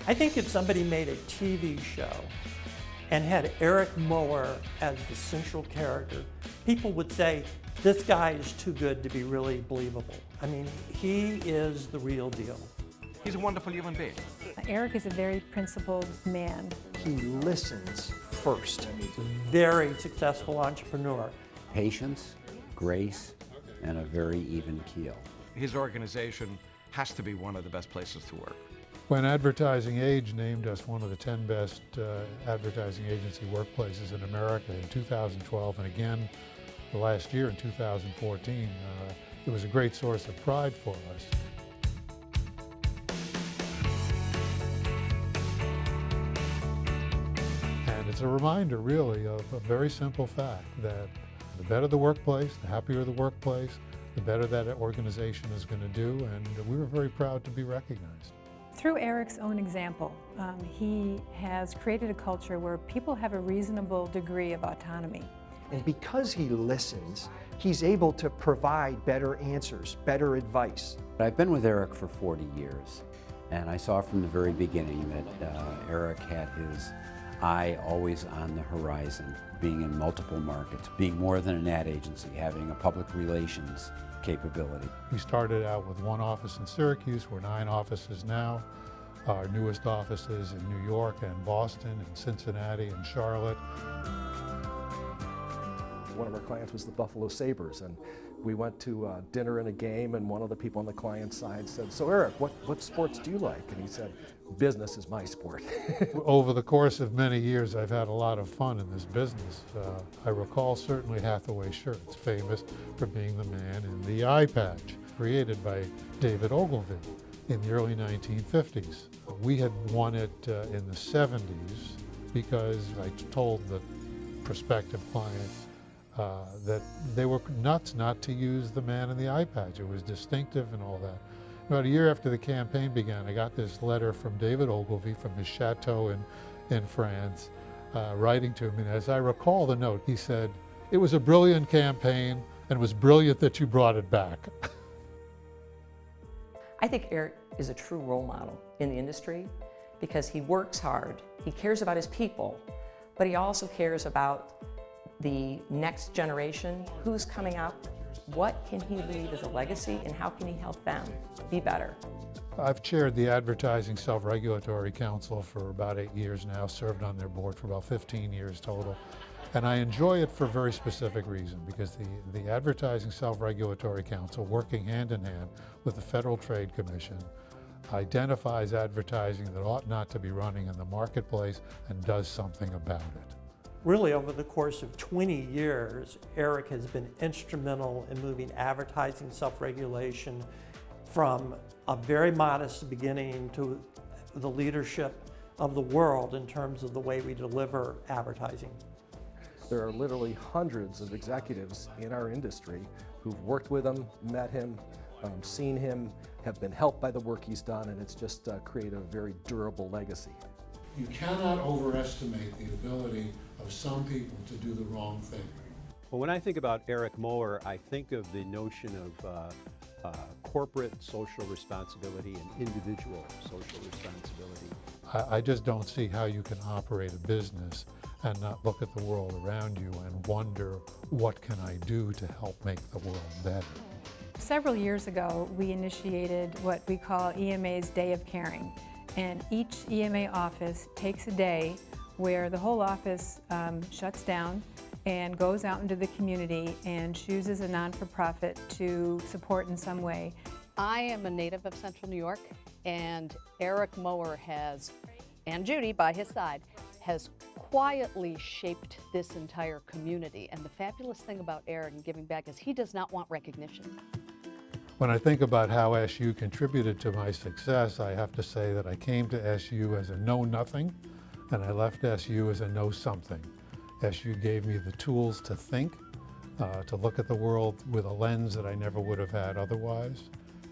I think if somebody made a TV show and had Eric Moeller as the central character, people would say, this guy is too good to be really believable. I mean, he is the real deal. He's a wonderful human being. Eric is a very principled man. He listens first. He's a very successful entrepreneur. Patience, grace, and a very even keel. His organization has to be one of the best places to work. When Advertising Age named us one of the 10 best advertising agency workplaces in America in 2012 and again the last year in 2014, it was a great source of pride for us. And it's a reminder really of a very simple fact that the better the workplace, the happier the workplace, the better that organization is going to do, and we were very proud to be recognized. Through Eric's own example, he has created a culture where people have a reasonable degree of autonomy. And because he listens, he's able to provide better answers, better advice. I've been with Eric for 40 years, and I saw from the very beginning that Eric had his eye always on the horizon, being in multiple markets, being more than an ad agency, having a public relations capability. We started out with one office in Syracuse. We're 9 offices now. Our newest offices in New York and Boston and Cincinnati and Charlotte. One of our clients was the Buffalo Sabres, and we went to dinner and a game, and one of the people on the client side said, "So Eric, what sports do you like?" And he said, "Business is my sport." Over the course of many years, I've had a lot of fun in this business. I recall certainly Hathaway shirts, famous for being the man in the eye patch, created by David Ogilvy in the early 1950s. We had won it in the 70s because I told the prospective client that they were nuts not to use the man in the eye patch. It was distinctive and all that. About a year after the campaign began, I got this letter from David Ogilvy from his chateau in France, writing to him. And as I recall the note, he said, "It was a brilliant campaign, and it was brilliant that you brought it back." I think Eric is a true role model in the industry because he works hard, he cares about his people, but he also cares about the next generation, who's coming up, what can he leave as a legacy, and how can he help them be better? I've chaired the Advertising Self-Regulatory Council for about 8 years now, served on their board for about 15 years total. And I enjoy it for a very specific reason, because the Advertising Self-Regulatory Council, working hand in hand with the Federal Trade Commission, identifies advertising that ought not to be running in the marketplace and does something about it. Really, over the course of 20 years, Eric has been instrumental in moving advertising self-regulation from a very modest beginning to the leadership of the world in terms of the way we deliver advertising. There are literally hundreds of executives in our industry who've worked with him, met him, seen him, have been helped by the work he's done, and it's just created a very durable legacy. You cannot overestimate the ability of some people to do the wrong thing. Well, when I think about Eric Moeller, I think of the notion of corporate social responsibility and individual social responsibility. I just don't see how you can operate a business and not look at the world around you and wonder, what can I do to help make the world better? Several years ago, we initiated what we call EMA's Day of Caring. And each EMA office takes a day where the whole office shuts down and goes out into the community and chooses a non-for-profit to support in some way. I am a native of Central New York, and Eric Moeller has, and Judy by his side, has quietly shaped this entire community. And the fabulous thing about Eric and giving back is he does not want recognition. When I think about how SU contributed to my success, I have to say that I came to SU as a know-nothing, and I left SU as a know-something. SU gave me the tools to think, to look at the world with a lens that I never would have had otherwise.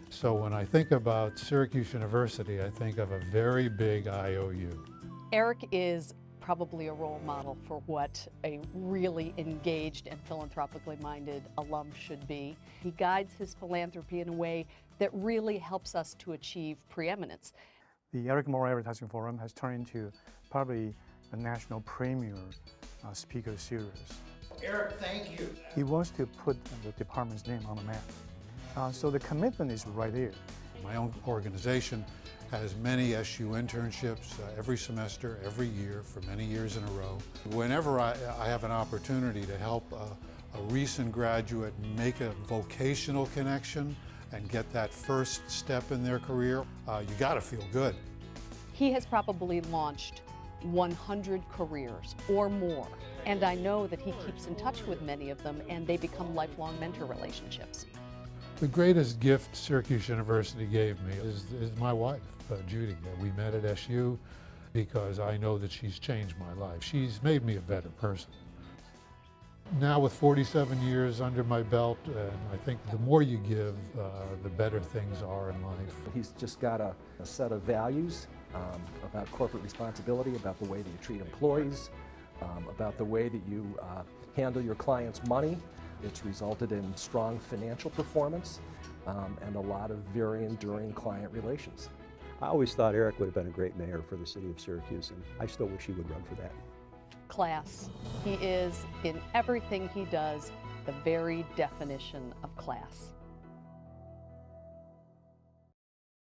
So when I think about Syracuse University, I think of a very big IOU. Eric is probably a role model for what a really engaged and philanthropically minded alum should be. He guides his philanthropy in a way that really helps us to achieve preeminence. The Eric Moore Advertising Forum has turned into probably a national premier speaker series. Eric, thank you. He wants to put the department's name on the map. So the commitment is right there. My own organization has many SU internships every semester, every year, for many years in a row. Whenever I have an opportunity to help a recent graduate make a vocational connection and get that first step in their career, you gotta feel good. He has probably launched 100 careers or more, and I know that he keeps in touch with many of them, and they become lifelong mentor relationships. The greatest gift Syracuse University gave me is my wife, Judy. We met at SU because I know that she's changed my life. She's made me a better person. Now with 47 years under my belt, I think the more you give, the better things are in life. He's just got a set of values about corporate responsibility, about the way that you treat employees, about the way that you handle your clients' money. It's resulted in strong financial performance and a lot of very enduring client relations. I always thought Eric would have been a great mayor for the city of Syracuse, and I still wish he would run for that. Class. He is, in everything he does, the very definition of class.